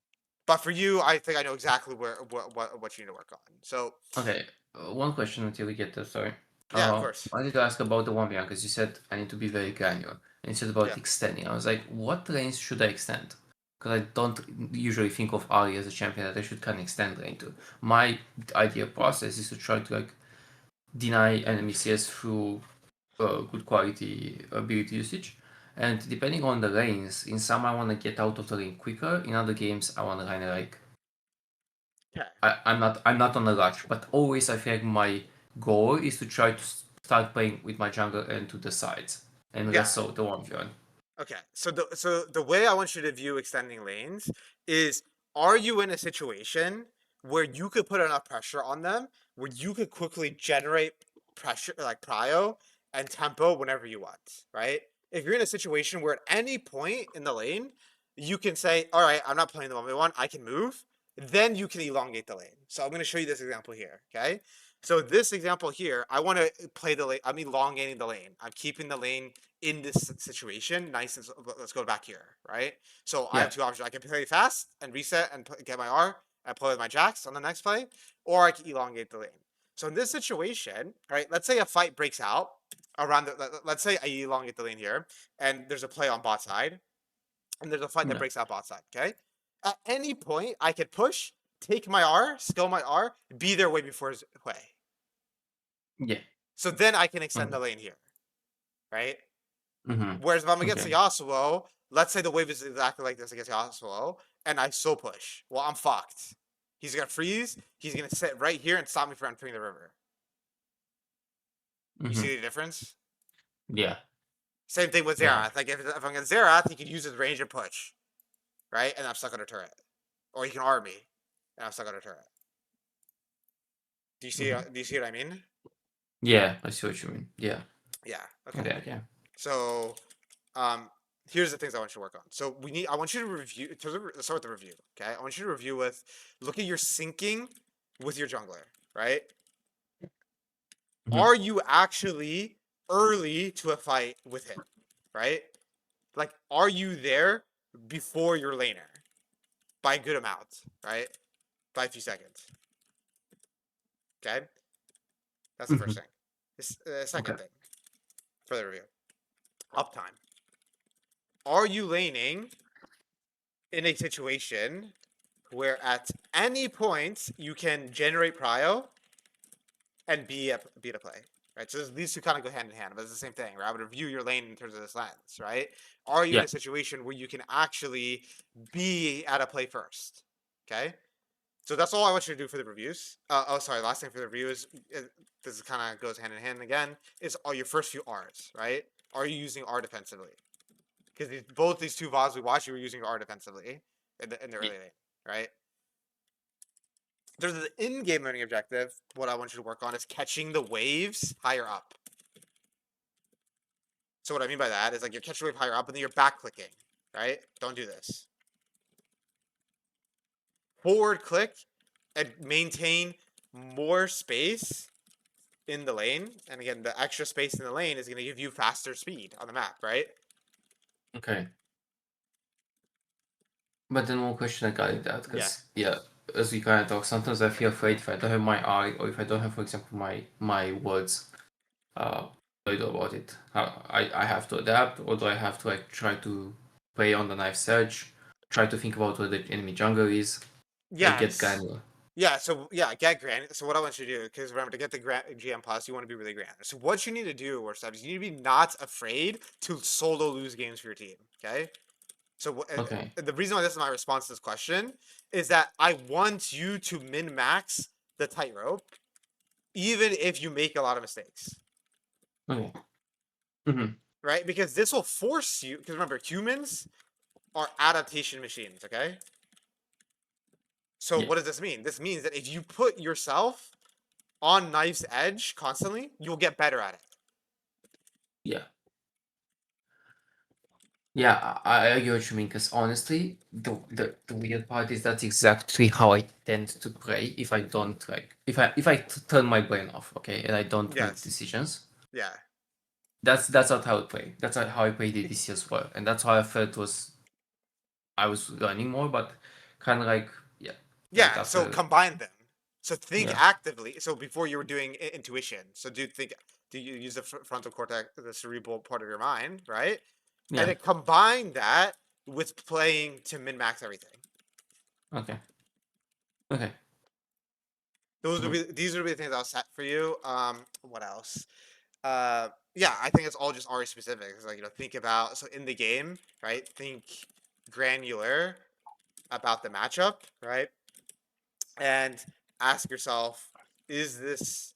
but for you, I think I know exactly where what you need to work on. So okay. One question until we get there. Sorry. yeah, of course, I need to ask about the 1v1 because you said I need to be very granular. And you said yeah, about extending. I was like, what lanes should I extend? Because I don't usually think of Ahri as a champion that I should kind of extend lane to. My ideal process is to try to like deny enemy CS through good quality ability usage. And depending on the lanes, in some I want to get out of the lane quicker. In other games, I want to kind of like okay, I'm not on a rush, but always I feel like my goal is to try to start playing with my jungle and to the sides, and yeah. less so the 1v1. Okay, so the way I want you to view extending lanes is: are you in a situation where you could put enough pressure on them, where you could quickly generate pressure like prio and tempo whenever you want, right? If you're in a situation where at any point in the lane you can say, "All right, I'm not playing the 1v1, I can move," then you can elongate the lane. So I'm going to show you this example here, okay? So this example here, I want to play the lane. I'm elongating the lane. I'm keeping the lane in this situation nice and let's go back here, right? So I have Yeah, two options. I can play fast and reset and get my R and play with my jacks on the next play, or I can elongate the lane. So in this situation, right, let's say a fight breaks out around let's say I elongate the lane here and there's a play on bot side and there's a fight that yeah, breaks out bot side, okay? At any point I could push, take my R, skill my R, be there way before his play. yeah. So then I can extend Okay. the lane here, right? Mm-hmm. Whereas if I'm against Okay. Yasuo, let's say the wave is exactly like this against Yasuo, and I slow push. Well, I'm fucked. He's gonna freeze. He's gonna sit right here and stop me from entering the river. You Mm-hmm. see the difference? Yeah. Same thing with Yeah. Xerath. Like if I'm against Xerath, he could use his range and push, right? And I'm stuck on a turret, or he can arm me, and I'm stuck on a turret. Do you see? Mm-hmm. Do you see what I mean? Yeah. I see what you mean. Yeah. Yeah. Okay. Okay. Okay. So, um, here's the things I want you to work on. So I want you to review. Let's start with the review. Okay. I want you to review with, look at your syncing with your jungler. Right. Mm-hmm. Are you actually early to a fight with him? Right. Like, are you there before your laner by a good amount? Right. By a few seconds. Okay. That's the Mm-hmm. first thing. This Okay. second thing for the review. Uptime. Are you laning in a situation where at any point you can generate prio and be a play, right? So these two kind of go hand in hand, but it's the same thing, right? I would review your lane in terms of this lens, right? Are you in Yeah. a situation where you can actually be at a play first? Okay, so that's all I want you to do for the reviews. Oh, sorry, last thing for the review is this kind of goes hand in hand again. Is all your first few R's, right? are you using R defensively? Because both these two VODs we watched, you were using R defensively in the Yeah. early lane, right? There's the in-game learning objective. What I want you to work on is catching the waves higher up. So what I mean by that is like you're catching a wave higher up and then you're back clicking, right? Don't do this. Forward click and maintain more space in the lane. And again, the extra space in the lane is going to give you faster speed on the map, right? Okay. But then one question I got in that, Yeah. because yeah, as we kind of talk, sometimes I feel afraid if I don't have my eye, or if I don't have, for example, my words. What do I do about it? How I have to adapt, or do I have to like try to play on the knife's edge, try to think about where the enemy jungle is, like get Yes. granular. Yeah, so yeah, get Grand. So what I want you to do, because remember to get the GM plus, you want to be really granular. So what you need to do, or steps, you need to be not afraid to solo lose games for your team. Okay. So Okay. the reason why this is my response to this question is that I want you to min max the tightrope, even if you make a lot of mistakes, Okay. Mm-hmm. right? Because this will force you. Because remember, humans are adaptation machines. Okay. So Yeah. what does this mean? This means that if you put yourself on knife's edge constantly, you'll get better at it. Yeah. Yeah, I get what you mean. Because honestly, the weird part is that's exactly how I tend to play if I don't like if I turn my brain off, okay, and I don't make Yes. decisions. Yeah. That's not how I play. That's not how I played it this year as well, and that's how I felt was I was learning more, but kind of yeah, like Yeah. So after combine them. So think yeah, actively. So before you were doing intuition. So do you use the frontal cortex, the cerebral part of your mind, right? And yeah, then combine that with playing to min max everything. okay, okay, mhm, These would be the things I'll set for you. What else? Yeah, I think it's all just Ari specific. It's like think about so in the game, right? Think granular about the matchup, right? And ask yourself, is this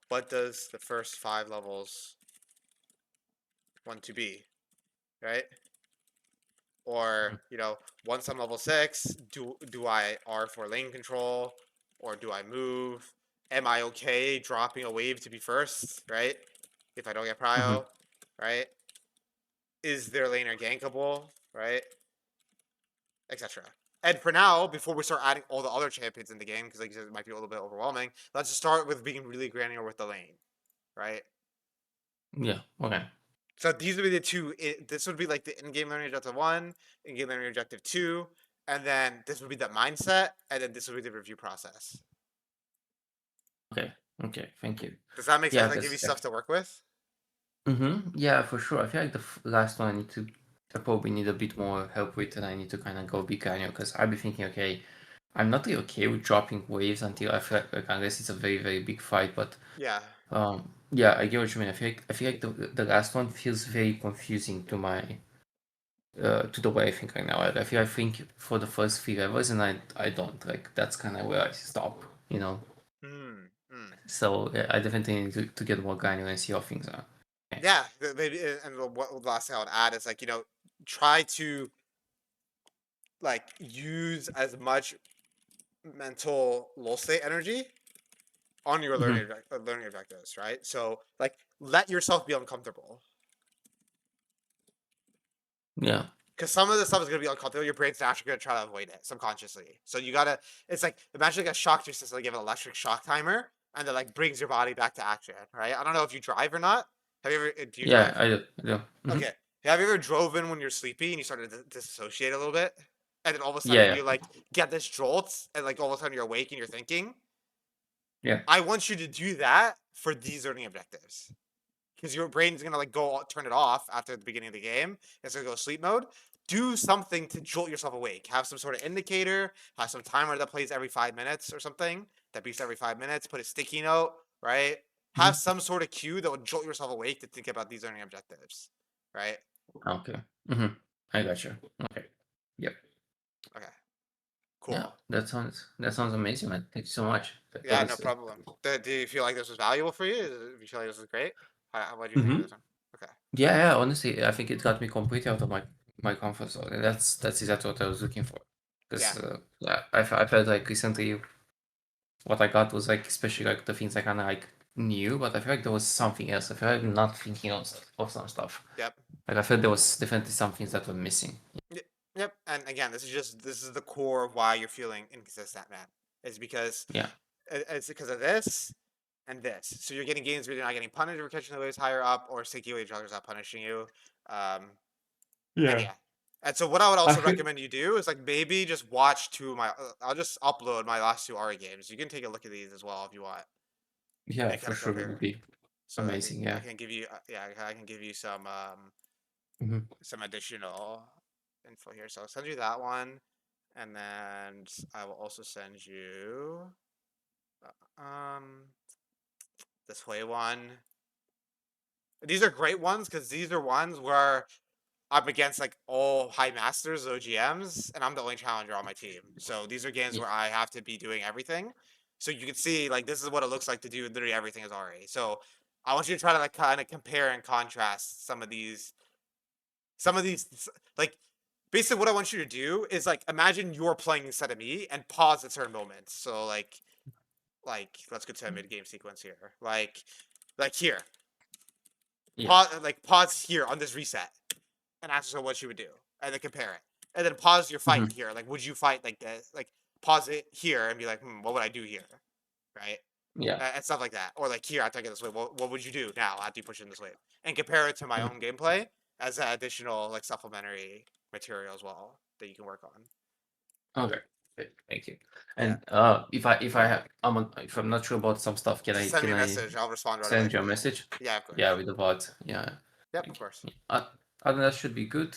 what does the first 5 levels want to be, right? Or once I'm level 6, do I R for lane control, or do I move? Am I okay dropping a wave to be first, right? If I don't get mhm, prio, right? Is their laner gankable, right? Etc. And for now, before we start adding all the other champions in the game, because like you said, it might be a little bit overwhelming, let's just start with being really granular with the lane, right? yeah, okay, So these would be the two. This would be like the in-game learning objective 1, in-game learning objective 2, and then this would be the mindset, and then this would be the review process. okay, okay. Thank you. Does that make sense? Yeah, Like give you because yeah, stuff to work with? yeah, for sure. I feel like the last one I probably need a bit more help with, and I need to kind of go big granular because I'll be thinking, okay, I'm not really okay with dropping waves until I feel like unless it's a very very big fight, but Yeah. yeah, I get what you mean. I feel like the last one feels very confusing to my to the way I think right now. I think for the first 3 levels, and I don't like that's kind of where I stop, you know. Hmm. Hmm. So yeah, I definitely need to get more granular and see how things are. Okay. Yeah. Maybe. And the last thing I would add is like try to like use as much mental low state energy on your Hmm. learning objectives, right? So like let yourself be uncomfortable. Yeah, Because some of the stuff is gonna be uncomfortable. Your brain's naturally gonna try to avoid it subconsciously. So you gotta. It's like imagine like a shock to your system, like you have an electric shock timer, and that like brings your body back to action. Right? I don't know if you drive or not. Have you ever? Do you yeah, drive? I do. Hmm. Okay. Have you ever drove in when you're sleepy and you start to disassociate a little bit, and then all of a Yeah, sudden yeah, you like get this jolt, and like all of a sudden you're awake and you're thinking. yeah. I want you to do that for these learning objectives because your brain's gonna like go turn it off after the beginning of the game. It's gonna go sleep mode. Do something to jolt yourself awake. Have some sort of indicator. Have some timer that plays every 5 minutes or something that beeps every 5 minutes. Put a sticky note, right? Have Hmm. some sort of cue that will jolt yourself awake to think about these learning objectives, right? Okay. Hmm. I got you. Okay. Yep. Okay, Yeah, cool. that sounds amazing, man. Thank you so much. That Yeah, no was problem. Do you feel like this was valuable for you? Do you feel like this was great? What do you think of Mhm. this one? Yeah, yeah. Honestly, I think it got me completely out of my comfort zone, and that's exactly what I was looking for. Yeah. Because yeah, I felt like recently what I got was like especially like the things I kind of like knew, but I feel like there was something else. I feel like I'm not thinking of some stuff. Yep. Like I felt there was definitely some things that were missing. Yep. Yep. And again, this is the core of why you're feeling inconsistent, man. Is because Yeah, it's because of this and this. So you're getting games where you're not getting punished for catching the waves higher up, or sticky wave juggler's not punishing you. Um, and yeah. yeah. And so what I would I also feel recommend you do is like maybe just watch two of my. I'll just upload my last two Ari games. You can take a look at these as well if you want, yeah, and kind for of sure it would compare. be So amazing. I Yeah. can give you yeah I can give you Hmm. some additional info here. So I'll send you that one, and then I will also send you this way one. These are great ones because these are ones where I'm against like all high masters, OGMs, and I'm the only challenger on my team. So these are games Yeah. where I have to be doing everything. So you can see like this is what it looks like to do literally everything as Ari. So I want you to try to like kind of compare and contrast some of these like basically what I want you to do is like imagine you're playing instead of me and pause at certain moments. So like let's go to a mid game sequence here. Like here. Yeah. Pause here on this reset and ask yourself what you would do, and then compare it, and then pause your fight Hmm. here. Like, would you fight like this? Like, pause it here and be like, what would I do here, right? Yeah. And stuff like that. Or like here, after I get this wave, what would you do now after you push in this wave? And compare it to my Mhm. own gameplay as an additional like supplementary material as well that you can work on. Okay. Okay, thank you. Yeah. And if I have if I'm not sure about some stuff, Just send can me a I message. I'll respond right away send you for a you. message? Yeah, of course. Yeah, with the bot. Yeah. Yep, of Thank course. you. Other than that should be good.